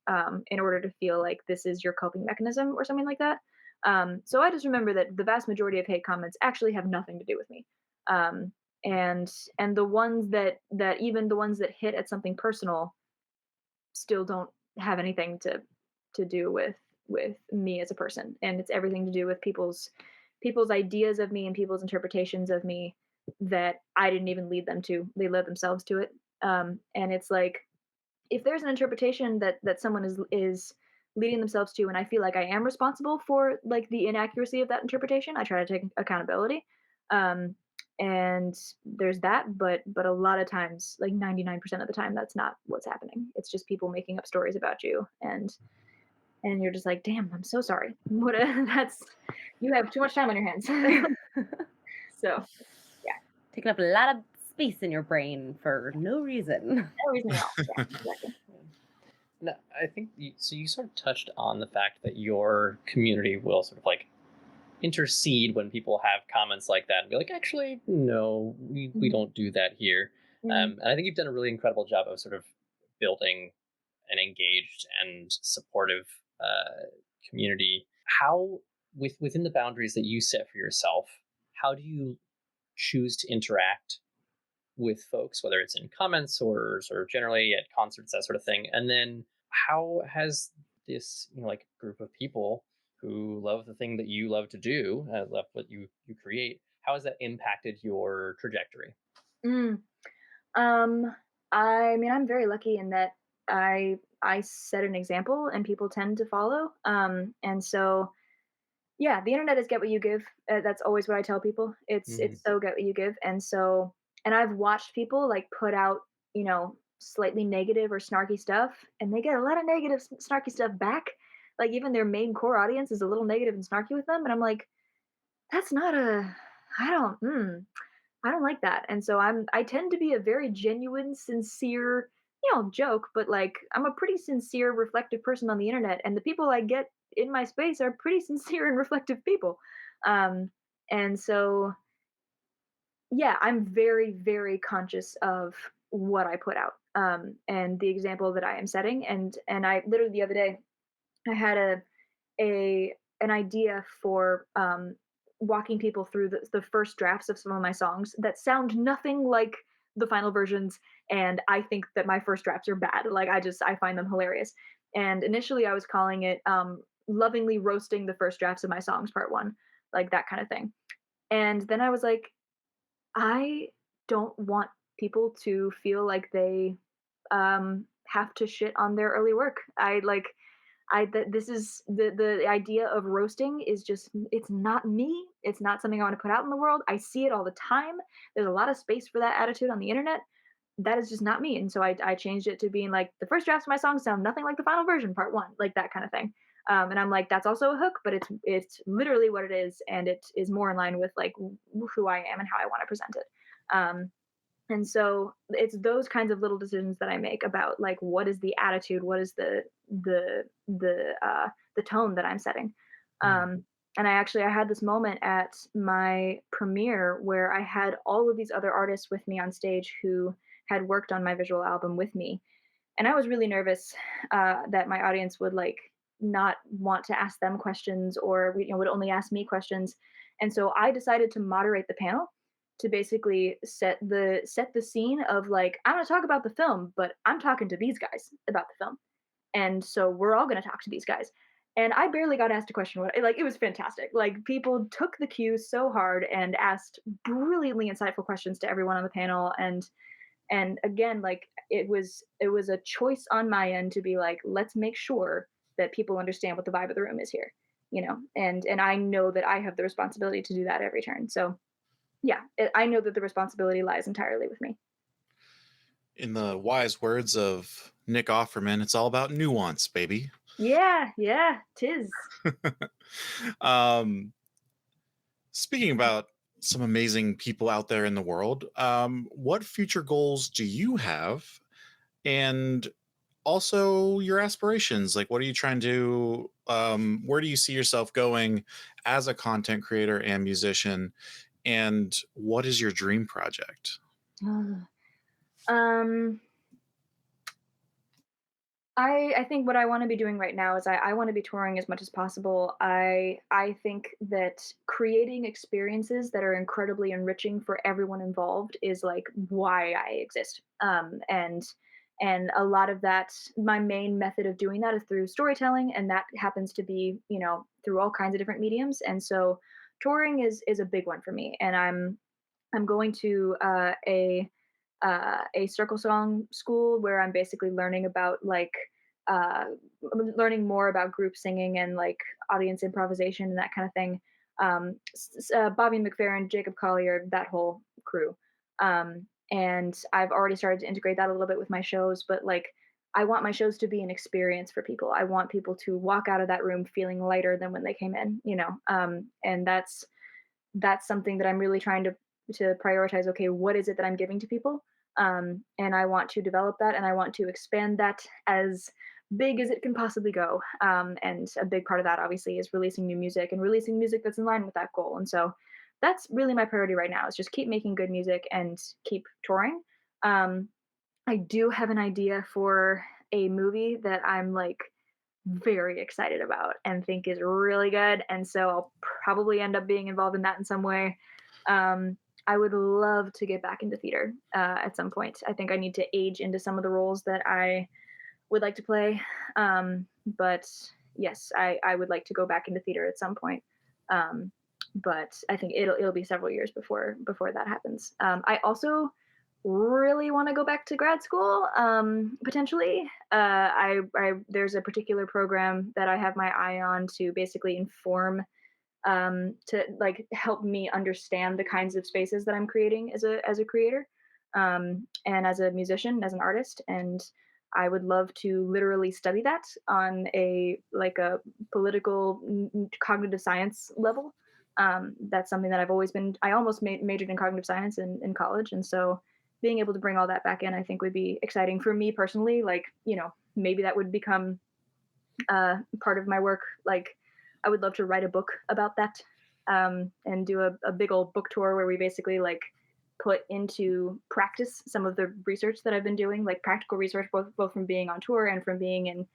in order to feel like this is your coping mechanism or something like that. So I just remember that the vast majority of hate comments actually have nothing to do with me. um, and the ones that even the ones that hit at something personal still don't have anything to do with me as a person, and it's everything to do with people's ideas of me and people's interpretations of me that I didn't even lead them to. They led themselves to it. And it's like, if there's an interpretation that someone is leading themselves to, and I feel like I am responsible for like the inaccuracy of that interpretation, I try to take accountability. um and there's that, but a lot of times, like 99% of the time, that's not what's happening. It's just people making up stories about you, and you're just like, damn, I'm so sorry. What a that's you have too much time on your hands. So Taking up a lot of space in your brain for no reason. no reason at all. Yeah, exactly. No, I think so. You sort of touched on the fact that your community will sort of like intercede when people have comments like that and be like, actually, no, we don't do that here. Mhm. And I think you've done a really incredible job of sort of building an engaged and supportive community. How, within the boundaries that you set for yourself, how do you choose to interact with folks, whether it's in comments or sort of generally at concerts, that sort of thing? And then how has this, like, group of people who love the thing that you love to do, love what you create, how has that impacted your trajectory? Mm. Um, I mean, I'm very lucky in that I set an example and people tend to follow. And so yeah, the internet is get what you give. That's always what I tell people. Hmm. It's so get what you give. And so, and I've watched people like put out, slightly negative or snarky stuff, and they get a lot of negative, snarky stuff back. Like even their main core audience is a little negative and snarky with them, and I'm like, that's not a. I don't. I don't like that. And so I tend to be a very genuine, sincere, joke, but like I'm a pretty sincere, reflective person on the internet, and the people I get in my space are pretty sincere and reflective people. Um, and so yeah, I'm very, very conscious of what I put out, and the example that I am setting. And I literally the other day I had a an idea for walking people through the first drafts of some of my songs that sound nothing like the final versions, and I think that my first drafts are bad. Like I find them hilarious. And initially I was calling it lovingly roasting the first drafts of my songs part 1, like that kind of thing. And then I was like, I don't want people to feel like they have to shit on their early work. I that this is the idea of roasting is just it's not me. It's not something I want to put out in the world. I see it all the time. There's a lot of space for that attitude on the internet. That is just not me. And so I changed it to being like the first drafts of my songs sound nothing like the final version, part 1, like that kind of thing. And I'm like, that's also a hook, but it's literally what it is, and it is more in line with like who I am and how I want to present it. And so it's those kinds of little decisions that I make about like what is the attitude, what is the tone that I'm setting. Mm. And I had this moment at my premiere where I had all of these other artists with me on stage who had worked on my visual album with me, and I was really nervous that my audience would like not want to ask them questions, or would only ask me questions. And so I decided to moderate the panel to basically set the scene of like I'm going to talk about the film, but I'm talking to these guys about the film, and so we're all going to talk to these guys. And I barely got asked a question. Like it was fantastic. Like people took the cues so hard and asked brilliantly insightful questions to everyone on the panel. And again, like it was a choice on my end to be like, let's make sure that people understand what the vibe of the room is here, and I know that I have the responsibility to do that every turn. So yeah, I know that the responsibility lies entirely with me. In the wise words of Nick Offerman, it's all about nuance, baby. Yeah, yeah, tis. um, Speaking about some amazing people out there in the world, what future goals do you have? And also your aspirations, like what are you trying to where do you see yourself going as a content creator and musician, and what is your dream project? um I think what I want to be doing right now is I want to be touring as much as possible. I think that creating experiences that are incredibly enriching for everyone involved is like why I exist. And a lot of that, my main method of doing that is through storytelling, and that happens to be through all kinds of different mediums. And so touring is a big one for me, and I'm going to a circle song school where I'm basically learning about like uh, learning more about group singing and like audience improvisation and that kind of thing. Bobby McFerrin, Jacob Collier, that whole crew. And I've already started to integrate that a little bit with my shows, but like I want my shows to be an experience for people. I want people to walk out of that room feeling lighter than when they came in, and that's something that I'm really trying to prioritize. Okay, what is it that I'm giving to people? And I want to develop that, and I want to expand that as big as it can possibly go. And a big part of that obviously is releasing new music and releasing music that's in line with that goal. And so that's really my priority right now, is just keep making good music and keep touring. Um, I do have an idea for a movie that I'm like very excited about and think is really good. And so I'll probably end up being involved in that in some way. I would love to get back into theater at some point. I think I need to age into some of the roles that I would like to play. But yes, I would like to go back into theater at some point. But I think it'll be several years before that happens. I also really want to go back to grad school, potentially. There's a particular program that I have my eye on to basically inform, to like help me understand the kinds of spaces that I'm creating as a creator, and as a musician, as an artist. And I would love to literally study that on a political cognitive science level. That's something that I've always been. I almost majored in cognitive science in college, and so being able to bring all that back in, I think, would be exciting for me personally. Like, maybe that would become part of my work. Like, I would love to write a book about that, and do a big old book tour where we basically like put into practice some of the research that I've been doing, like practical research, both from being on tour and from being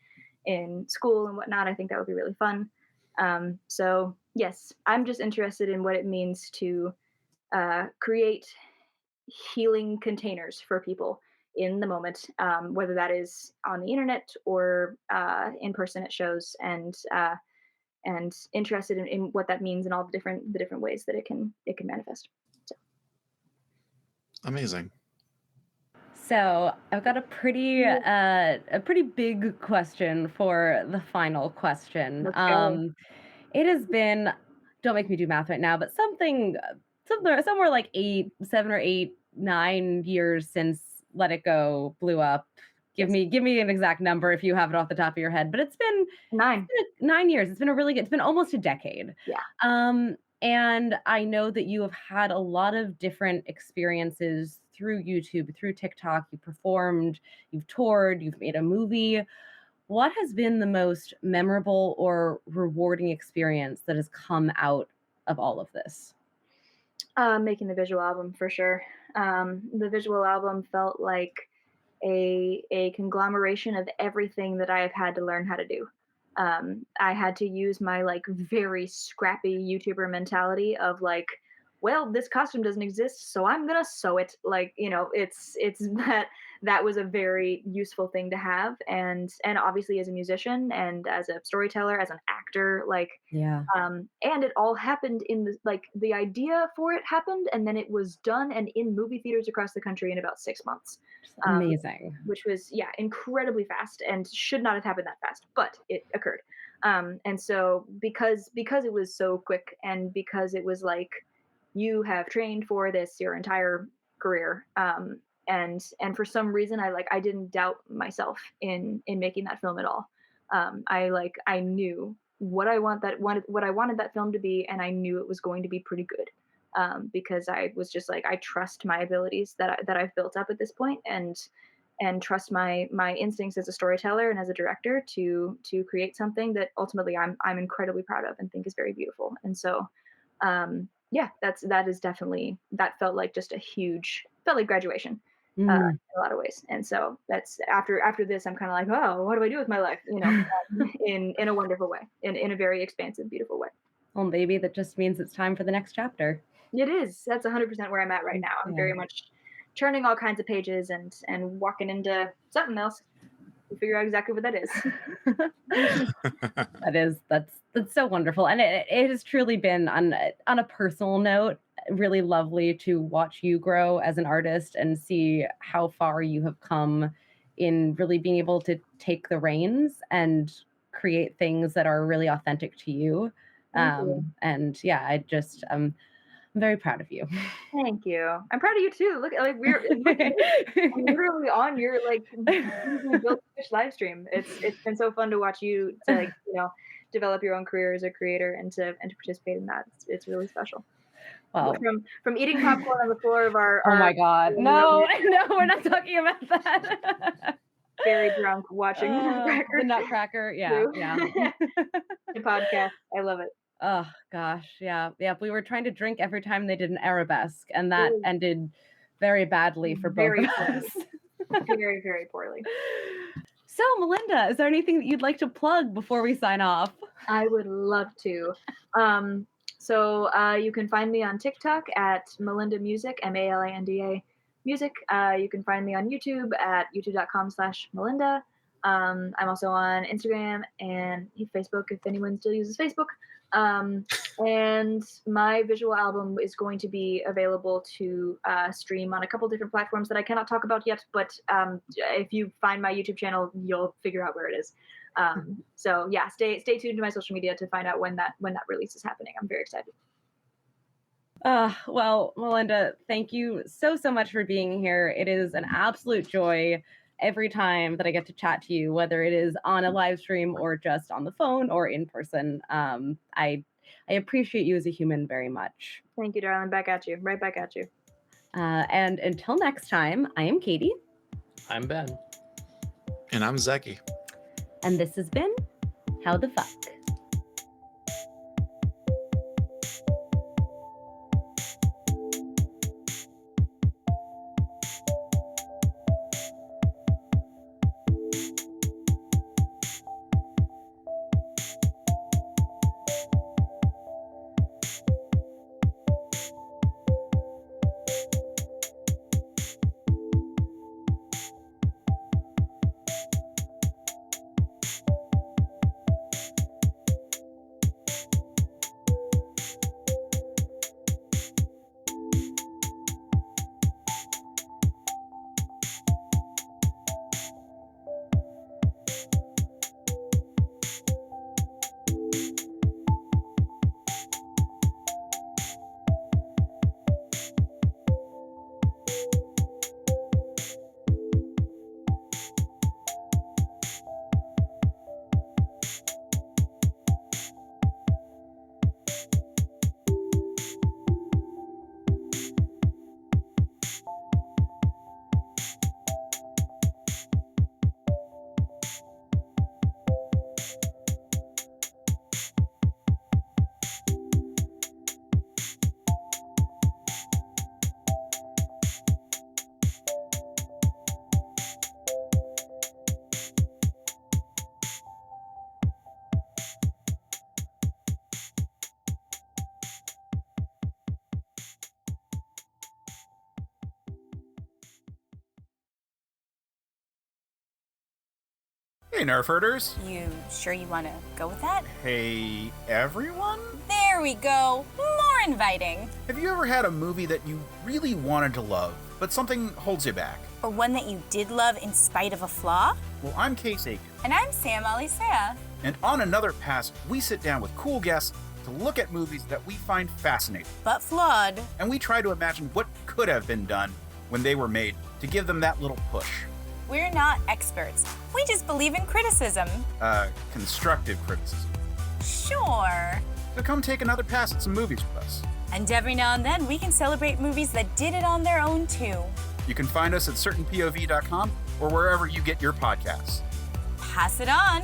in school and whatnot. I think that would be really fun. So yes, I'm just interested in what it means to create healing containers for people in the moment, whether that is on the internet or in person at shows, and interested in what that means and all the different ways that it can manifest. So. Amazing. So I've got a pretty big question for the final question. Let's go. It has been, don't make me do math right now, but somewhere like 7 or 8, 9 years since Let It Go blew up. Give me an exact number if you have it off the top of your head, but it's been 9. 9 years. It's been almost a decade. Yeah. And I know that you have had a lot of different experiences through YouTube, through TikTok. You performed, you've toured, you've made a movie. What has been the most memorable or rewarding experience that has come out of all of this? Making the visual album, for sure. The visual album felt like a conglomeration of everything that I have had to learn how to do. I had to use my like very scrappy YouTuber mentality of like, well, this costume doesn't exist, so I'm gonna sew it. Like, it's that was a very useful thing to have, and obviously as a musician and as a storyteller, as an actor, like, Yeah. and it all happened in the idea for it happened, and then it was done and in movie theaters across the country in about 6 months. Amazing. Which was, incredibly fast and should not have happened that fast, but it occurred. And so because it was so quick, and because it was like, you have trained for this your entire career, and for some reason I didn't doubt myself in making that film at all. I knew what I wanted that film to be, and I knew it was going to be pretty good. Because I was just like, I trust my abilities that I've built up at this point, and trust my instincts as a storyteller and as a director to create something that ultimately I'm incredibly proud of and think is very beautiful. And so, that felt like just felt like graduation, in a lot of ways. And so that's after this, I'm kind of like, oh, what do I do with my life? In a wonderful way, in a very expansive, beautiful way. Well, maybe that just means it's time for the next chapter. It is. That's 100% where I'm at right now. I'm very much turning all kinds of pages and walking into something else to figure out exactly what that is. That's so wonderful. And it has truly been, on a personal note, really lovely to watch you grow as an artist and see how far you have come in really being able to take the reins and create things that are really authentic to you. And yeah, I'm very proud of you. Thank you. I'm proud of you too. Look, like I'm literally on your built Twitch live stream. It's been so fun to watch you to develop your own career as a creator and to participate in that. It's really special. Wow. From eating popcorn on the floor of our oh my god, no, we're not talking about that. very drunk watching The Nutcracker. Yeah, yeah. The podcast. I love it. Oh gosh, yeah, yeah. We were trying to drink every time they did an arabesque, and that Ooh. ended very badly for both Very of poorly. us. Very, very poorly. So, Malinda, is there anything that you'd like to plug before we sign off? I would love to. So you can find me on TikTok at Malinda Music, Malinda Music. You can find me on YouTube at youtube.com/Malinda. I'm also on Instagram and Facebook if anyone still uses Facebook. And my visual album is going to be available to stream on a couple different platforms that I cannot talk about yet, but if you find my YouTube channel, you'll figure out where it is. So yeah, stay tuned to my social media to find out when that release is happening. I'm very excited. Well, Malinda, thank you so much for being here. It is an absolute joy every time that I get to chat to you, whether it is on a live stream or just on the phone or in person. I appreciate you as a human very much. Thank you, darling. Back at you. Right back at you. And until next time, I am Katie. I'm Ben. And I'm Zeki. And this has been How the Fuck. Hey, Nerf herders. You sure you want to go with that? Hey, everyone. There we go. More inviting. Have you ever had a movie that you really wanted to love, but something holds you back? Or one that you did love in spite of a flaw? Well, I'm Case Aiken. And I'm Sam Alisea. And on Another Pass, we sit down with cool guests to look at movies that we find fascinating. But flawed. And we try to imagine what could have been done when they were made to give them that little push. We're not experts. We just believe in criticism. Constructive criticism. Sure. So come take another pass at some movies with us. And every now and then, we can celebrate movies that did it on their own, too. You can find us at certainpov.com or wherever you get your podcasts. Pass it on.